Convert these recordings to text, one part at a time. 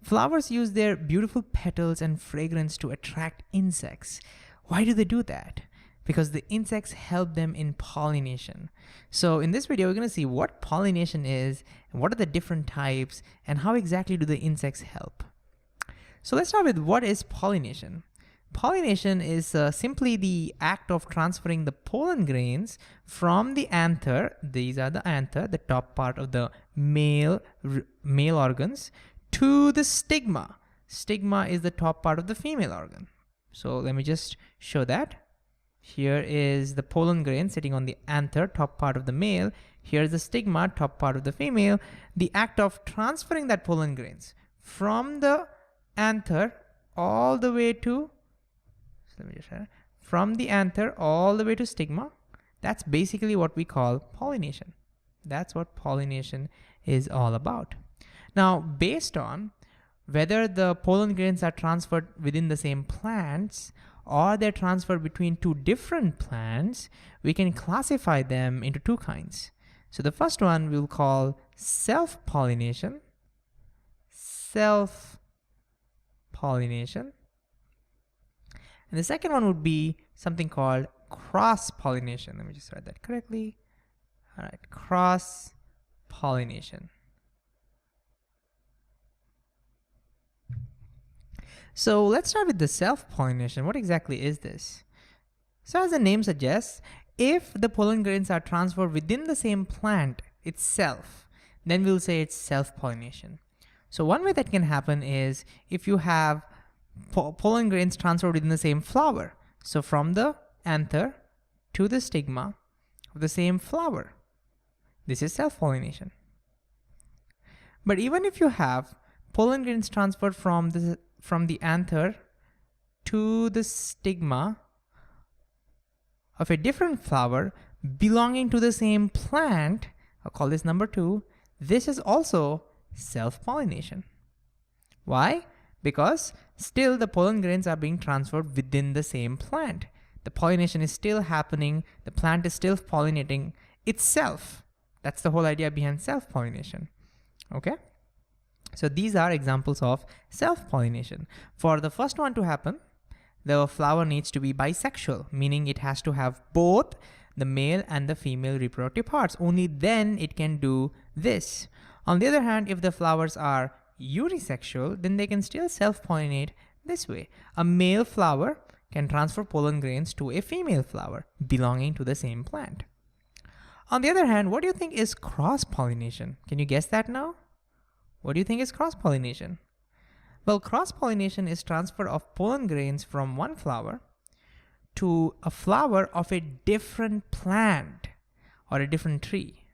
Flowers use their beautiful petals and fragrance to attract insects. Why do they do that? Because the insects help them in pollination. So in this video, we're going to see what pollination is, and what are the different types, and how exactly do the insects help. So let's start with what is pollination. Pollination is simply the act of transferring the pollen grains from the anther, these are the anther, the top part of the male organs, to the stigma. Stigma is the top part of the female organ. So let me just show that. Here is the pollen grain sitting on the anther, top part of the male. Here's the stigma, top part of the female. The act of transferring that pollen grains from the anther all the way to, let me just share, from the anther all the way to stigma, that's basically what we call pollination. That's what pollination is all about. Now, based on whether the pollen grains are transferred within the same plants or they're transferred between two different plants, we can classify them into two kinds. So the first one we'll call self-pollination. Self-pollination. And the second one would be something called cross-pollination. Let me just write that correctly. All right, cross-pollination. So let's start with the self-pollination. What exactly is this? So as the name suggests, if the pollen grains are transferred within the same plant itself, then we'll say it's self-pollination. So one way that can happen is if you have pollen grains transferred within the same flower. So from the anther to the stigma of the same flower. This is self-pollination. But even if you have pollen grains transferred from the anther to the stigma of a different flower belonging to the same plant, I'll call this number 2, this is also self-pollination. Why? Because still the pollen grains are being transferred within the same plant. The pollination is still happening, the plant is still pollinating itself. That's the whole idea behind self-pollination, okay? So these are examples of self-pollination. For the first one to happen, the flower needs to be bisexual, meaning it has to have both the male and the female reproductive parts. Only then it can do this. On the other hand, if the flowers are unisexual, then they can still self-pollinate this way. A male flower can transfer pollen grains to a female flower belonging to the same plant. On the other hand, what do you think is cross-pollination? Can you guess that now? What do you think is cross-pollination? Well, cross-pollination is transfer of pollen grains from one flower to a flower of a different plant or a different tree.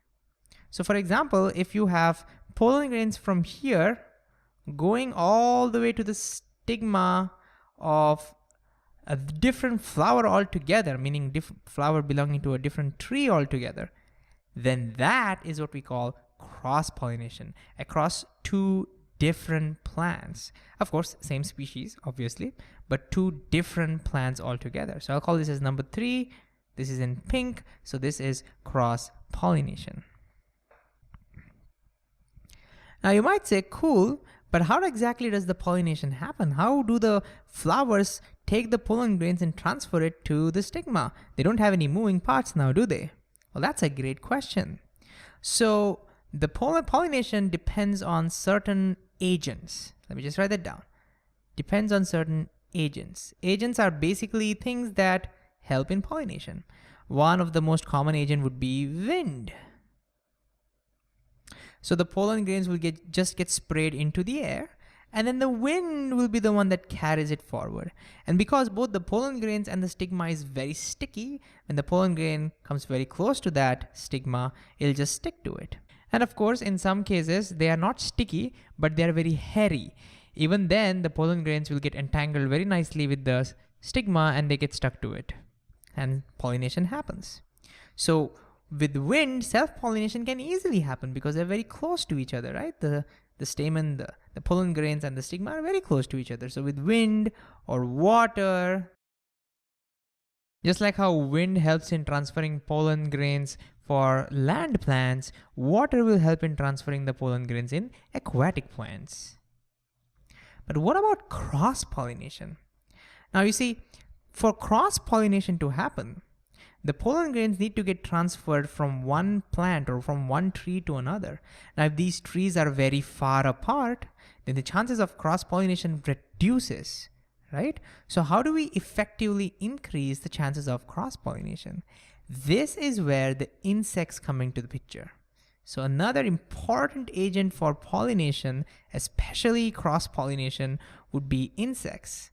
So for example, if you have pollen grains from here going all the way to the stigma of a different flower altogether, meaning different flower belonging to a different tree altogether, then that is what we call cross-pollination, across two different plants. Of course, same species, obviously, but two different plants altogether. So I'll call this as number 3. This is in pink, so this is cross-pollination. Now you might say, cool, but how exactly does the pollination happen? How do the flowers take the pollen grains and transfer it to the stigma? They don't have any moving parts now, do they? Well, that's a great question. So the pollination depends on certain agents. Let me just write that down. Depends on certain agents. Agents are basically things that help in pollination. One of the most common agent would be wind. So the pollen grains will just get sprayed into the air, and then the wind will be the one that carries it forward. And because both the pollen grains and the stigma is very sticky, when the pollen grain comes very close to that stigma, it'll just stick to it. And of course, in some cases, they are not sticky, but they are very hairy. Even then, the pollen grains will get entangled very nicely with the stigma and they get stuck to it. And pollination happens. So with wind, self-pollination can easily happen because they're very close to each other, right? The stamen, the pollen grains and the stigma are very close to each other. So with wind or water, just like how wind helps in transferring pollen grains for land plants, water will help in transferring the pollen grains in aquatic plants. But what about cross-pollination? Now you see, for cross-pollination to happen, the pollen grains need to get transferred from one plant or from one tree to another. Now, if these trees are very far apart, then the chances of cross-pollination reduces, right? So how do we effectively increase the chances of cross-pollination? This is where the insects come into the picture. So another important agent for pollination, especially cross-pollination, would be insects.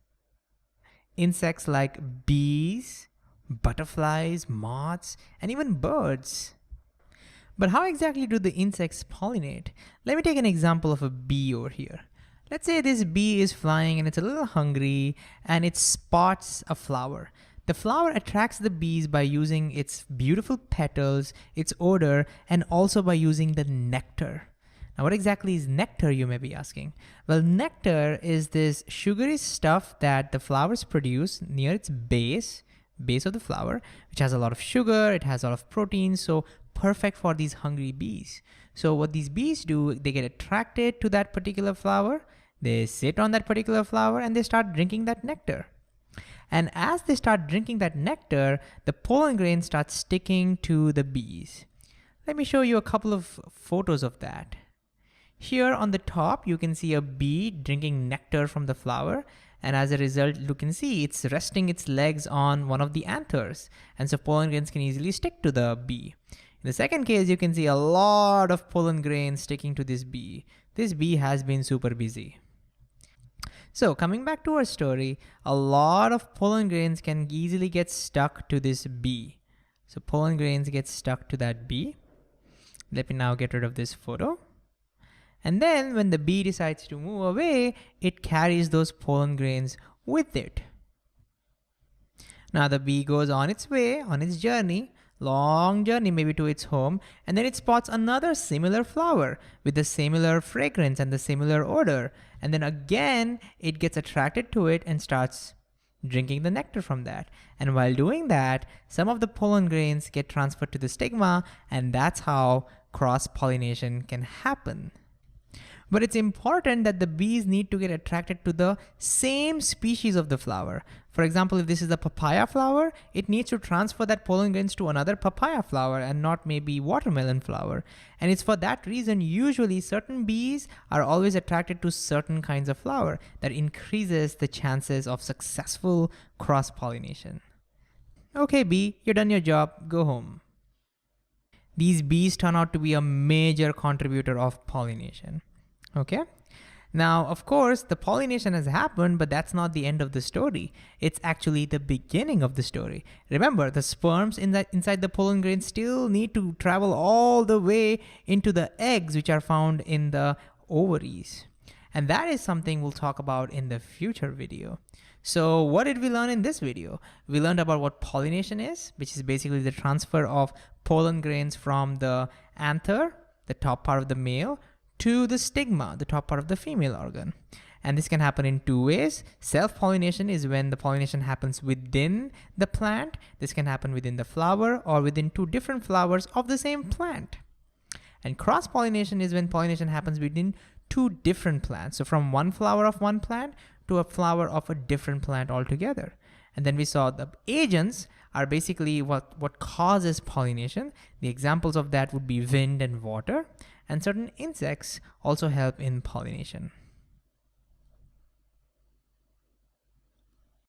Insects like bees, butterflies, moths, and even birds. But how exactly do the insects pollinate? Let me take an example of a bee over here. Let's say this bee is flying and it's a little hungry and it spots a flower. The flower attracts the bees by using its beautiful petals, its odor, and also by using the nectar. Now, what exactly is nectar, you may be asking? Well, nectar is this sugary stuff that the flowers produce near its base of the flower, which has a lot of sugar, it has a lot of protein, so perfect for these hungry bees. So what these bees do, they get attracted to that particular flower, they sit on that particular flower, and they start drinking that nectar. And as they start drinking that nectar, the pollen grain starts sticking to the bees. Let me show you a couple of photos of that. Here on the top, you can see a bee drinking nectar from the flower. And as a result, you can see it's resting its legs on one of the anthers. And so pollen grains can easily stick to the bee. In the second case, you can see a lot of pollen grains sticking to this bee. This bee has been super busy. So coming back to our story, a lot of pollen grains can easily get stuck to this bee. So pollen grains get stuck to that bee. Let me now get rid of this photo. And then when the bee decides to move away, it carries those pollen grains with it. Now the bee goes on its way, on its journey, long journey maybe to its home, and then it spots another similar flower with the similar fragrance and the similar odor. And then again, it gets attracted to it and starts drinking the nectar from that. And while doing that, some of the pollen grains get transferred to the stigma, and that's how cross-pollination can happen. But it's important that the bees need to get attracted to the same species of the flower. For example, if this is a papaya flower, it needs to transfer that pollen grains to another papaya flower and not maybe watermelon flower. And it's for that reason, usually certain bees are always attracted to certain kinds of flower that increases the chances of successful cross-pollination. Okay, bee, you're done your job, go home. These bees turn out to be a major contributor of pollination. Okay. Now, of course, the pollination has happened, but that's not the end of the story. It's actually the beginning of the story. Remember, the sperms inside the pollen grain still need to travel all the way into the eggs, which are found in the ovaries. And that is something we'll talk about in the future video. So what did we learn in this video? We learned about what pollination is, which is basically the transfer of pollen grains from the anther, the top part of the male, to the stigma, the top part of the female organ. And this can happen in two ways. Self-pollination is when the pollination happens within the plant. This can happen within the flower or within two different flowers of the same plant. And cross-pollination is when pollination happens within two different plants. So from one flower of one plant to a flower of a different plant altogether. And then we saw the agents are basically what causes pollination. The examples of that would be wind and water. And certain insects also help in pollination.